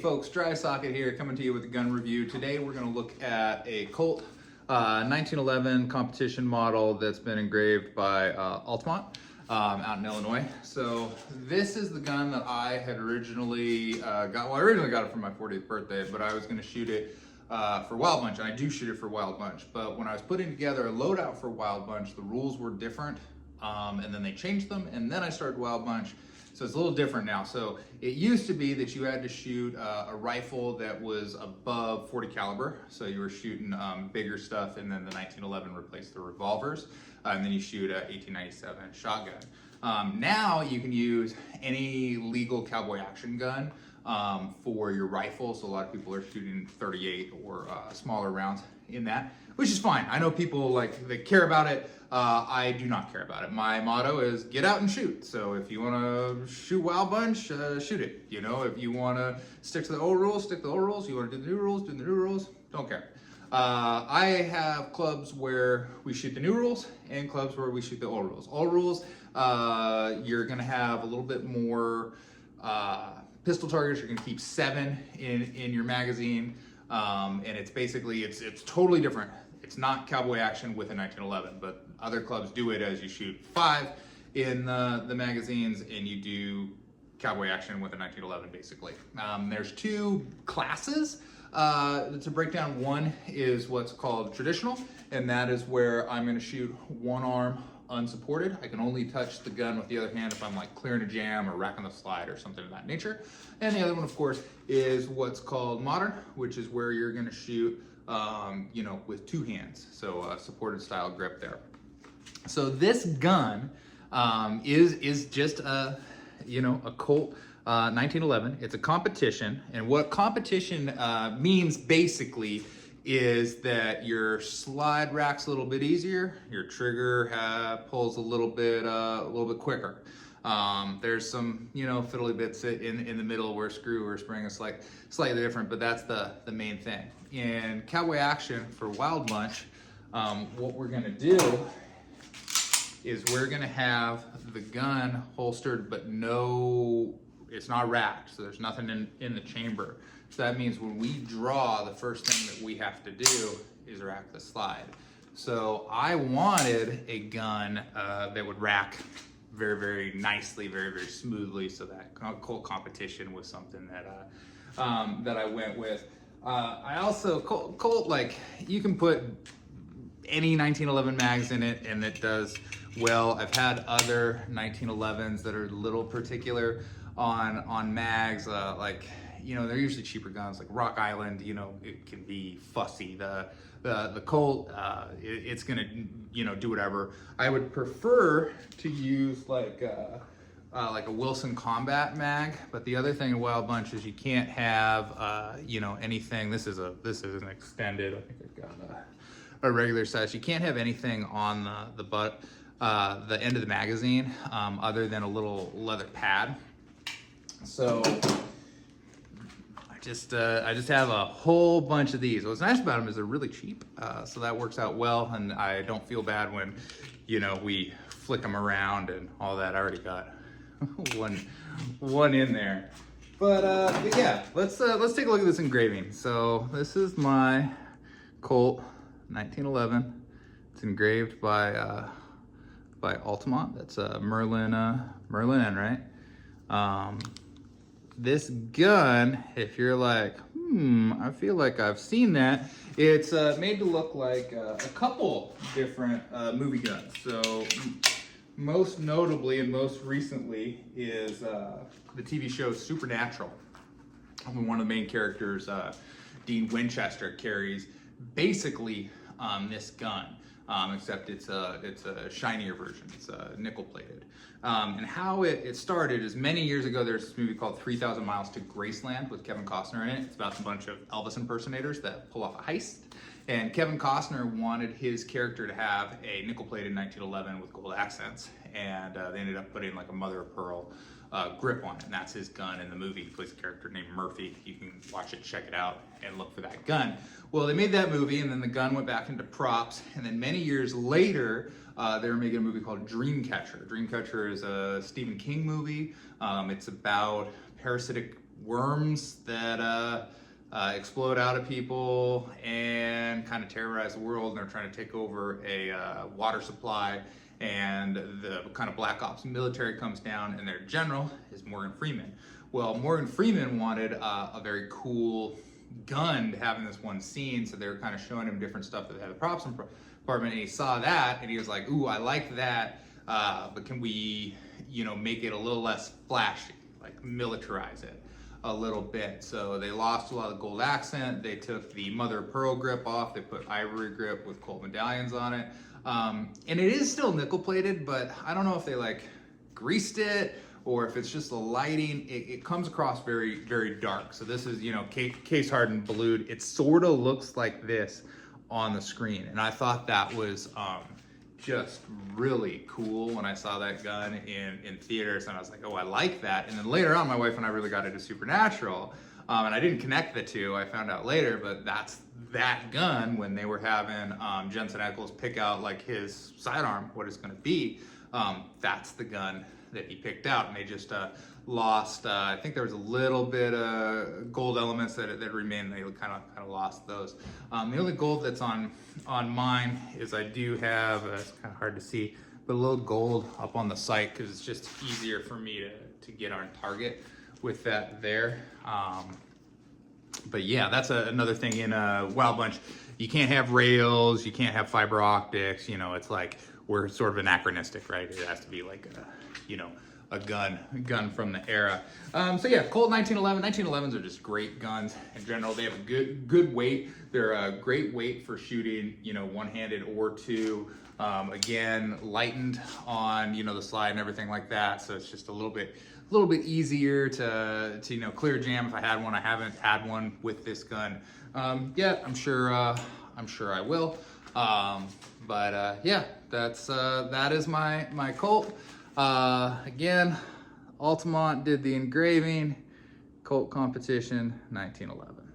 folks, Dry Socket here, coming to you with a gun review. Today we're going to look at a Colt 1911 competition model that's been engraved by Altamont out in Illinois. So this is the gun that I had originally got. Well, I originally got it for my 40th birthday, but I was going to shoot it for Wild Bunch, and I do shoot it for Wild Bunch. But when I was putting together a loadout for Wild Bunch, the rules were different, and then they changed them, and then I started Wild Bunch. So it's a little different now. So it used to be that you had to shoot a rifle that was above 40 caliber. So you were shooting bigger stuff, and then the 1911 replaced the revolvers. And then you shoot a 1897 shotgun. Now you can use any legal cowboy action gun for your rifle. So a lot of people are shooting 38 or smaller rounds in that, which is fine. I know people they care about it. I do not care about it. My motto is get out and shoot. So if you want to shoot Wild Bunch, shoot it. You know, if you want to stick to the old rules, stick to the old rules. You want to do the new rules, do the new rules. Don't care. I have clubs where we shoot the new rules and clubs where we shoot the old rules. Old rules, you're going to have a little bit more pistol targets. You're going to keep 7 in your magazine. And it's basically, it's totally different. It's not cowboy action with a 1911, but other clubs do it as you shoot 5 in the magazines and you do cowboy action with a 1911 basically. There's 2 classes to break down. One is what's called traditional, and that is where I'm going to shoot one arm unsupported. I can only touch the gun with the other hand if I'm like clearing a jam or racking the slide or something of that nature. And the other one, of course, is what's called modern, which is where you're going to shoot you know, with 2 hands. So a supported style grip there. So this gun is just a, you know, a Colt 1911. It's a competition, and what competition means basically is that your slide rack's a little bit easier, your trigger pulls a little bit quicker. There's some, you know, fiddly bits in the middle where screw or spring is slightly different, but that's the main thing. In cowboy action for Wild Bunch, what we're gonna do is we're gonna have the gun holstered, but it's not racked, so there's nothing in the chamber. So that means when we draw, the first thing that we have to do is rack the slide. So I wanted a gun that would rack very, very nicely, very, very smoothly. So that Colt Competition was something that I went with. I also, Colt, like, you can put any 1911 mags in it and it does well. I've had other 1911s that are a little particular on mags, like, you know, they're usually cheaper guns like Rock Island. You know, it can be fussy. The Colt, it's gonna, you know, do whatever. I would prefer to use like a Wilson Combat mag, but the other thing in Wild Bunch is you can't have you know, anything. This is an extended. I think I've got a regular size. You can't have anything on the butt, the end of the magazine, other than a little leather pad. So I just have a whole bunch of these. What's nice about them is they're really cheap, so that works out well, and I don't feel bad when, you know, we flick them around and all that. I already got one in there, but yeah, let's take a look at this engraving. So this is my Colt 1911. It's engraved by Altamont. That's Merlin N, right? This gun, if you're like, I feel like I've seen that, it's made to look like a couple different movie guns. So most notably and most recently is the TV show Supernatural. One of the main characters, Dean Winchester, carries basically this gun. Except it's a shinier version. It's nickel plated. And how it started is many years ago. There's this movie called 3,000 Miles to Graceland with Kevin Costner in it. It's about a bunch of Elvis impersonators that pull off a heist. And Kevin Costner wanted his character to have a nickel plated 1911 with gold accents. And they ended up putting like a mother of pearl grip on it. And that's his gun in the movie. He plays a character named Murphy. You can watch it, check it out, and look for that gun. Well, they made that movie, and then the gun went back into props. And then many years later, they were making a movie called Dreamcatcher. Dreamcatcher is a Stephen King movie. It's about parasitic worms that explode out of people and kind of terrorize the world. And they're trying to take over a water supply, and the kind of black ops military comes down, and their general is Morgan Freeman. Well, Morgan Freeman wanted a very cool gun to have in this one scene, so they were kind of showing him different stuff that had the props department, and he saw that and he was like, ooh, I like that, but can we, you know, make it a little less flashy, like militarize it a little bit? So they lost a lot of gold accent. They took the mother of pearl grip off. They put ivory grip with Colt medallions on it, and it is still nickel plated, but I don't know if they like greased it or if it's just the lighting. It comes across very, very dark. So this is, you know, case hardened blued. It sort of looks like this on the screen, and I thought that was just really cool when I saw that gun in theaters, and I was like, oh, I like that. And then later on, my wife and I really got into Supernatural, and I didn't connect the two. I found out later, but that's that gun when they were having Jensen Ackles pick out like his sidearm, what it's going to be. That's the gun that he picked out, and they just lost. I think there was a little bit of gold elements that remained. They kind of lost those. The only gold that's on mine is I do have. It's kind of hard to see, but a little gold up on the sight because it's just easier for me to get on target with that there. But yeah, that's another thing in Wild Bunch. You can't have rails. You can't have fiber optics. You know, it's like we're sort of anachronistic, right? It has to be like a gun from the era. So yeah, Colt 1911. 1911s are just great guns in general. They have a good weight. They're a great weight for shooting, you know, one-handed or two. Again, lightened on, you know, the slide and everything like that. So it's just a little bit easier to you know, clear jam if I had one. I haven't had one with this gun yet. I'm sure I will. Yeah, that is my Colt. Again, Altamont did the engraving. Colt Competition 1911.